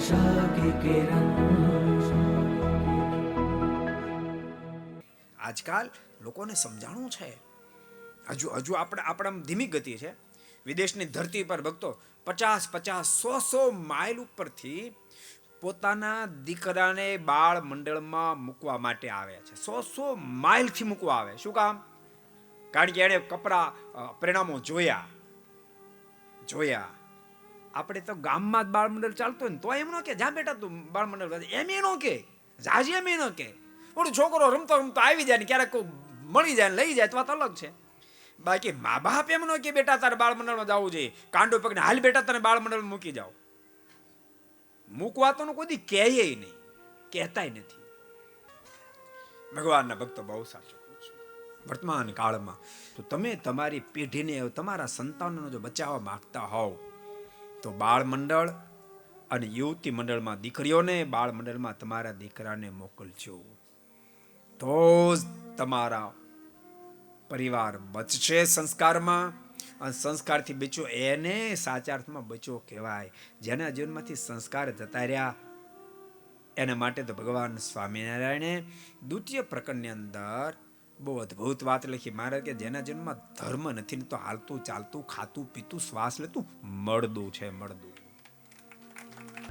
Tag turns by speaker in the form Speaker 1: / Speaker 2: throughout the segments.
Speaker 1: आशा की किरण।
Speaker 2: આજકાલ લોકોને સમજાણું છે, હજુ આપણા ધીમી ગતિ છે. વિદેશની ધરતી પર ભક્તો 50-100 માઇલ ઉપરથી પોતાના દીકરાને બાળ મંડળમાં મૂકવા માટે આવે છે. 100 માઇલથી મૂકવા આવે. શું કામ? કારણ કે એણે કપરા પરિણામો જોયા. આપણે તો ગામમાં જ બાળ મંડળ ચાલતું હોય ને તો એમ ન કે જા બેટા તું બાળ મંડળ, એમ એ ન કે જાજી, એમ એ ન કે ઓલું છોકરો રમતો આવી જાય ને ક્યારેક મળી જાય ને લઈ જાય તો વાત અલગ છે. બાકી મા બાપ એમ ન કે બેટા તારે બાળ મંડળમાં જવું જોઈએ, કાંડો પકડીને હાલ બેટા તને બાળ મંડળમાં મૂકી જાઓ. મૂકવા તો કોઈ દી કહે નહીં, કહેતાય નથી. ભગવાનના ભક્તો બહુ સાચું કહું છું. વર્તમાન કાળમાં તો તમે તમારી પેઢીને, તમારા સંતાનોને જો બચાવવા માંગતા હોવ તો બાળ મંડળ અને યુવતી મંડળમાં દીકરીઓને, બાળ મંડળમાં તમારા દીકરાને મોકલજો. તો જ તમારા પરિવાર બચશે સંસ્કારમાં, અને સંસ્કારથી બચ્યો એને સાચા અર્થમાં બચ્યો કહેવાય. જેના જીવનમાંથી સંસ્કાર જતા રહ્યા એના માટે તો ભગવાન સ્વામિનારાયણે દ્વિતીય પ્રકરણની અંદર બહુ અદ્ભુત વાત લખી. મહારાજ કે જેના જીવનમાં ધર્મ નથી ને તો હાલતું ચાલતું ખાતું પીતું શ્વાસ લેતું મળદું છે, મળદું.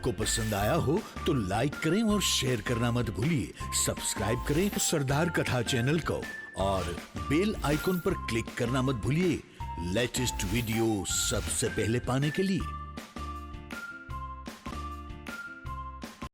Speaker 3: को पसंद आया हो तो लाइक करें और शेयर करना मत भूलिए. सब्सक्राइब करें सरदार कथा चैनल को और बेल आइकॉन पर क्लिक करना मत भूलिए लेटेस्ट वीडियो सबसे पहले पाने के लिए.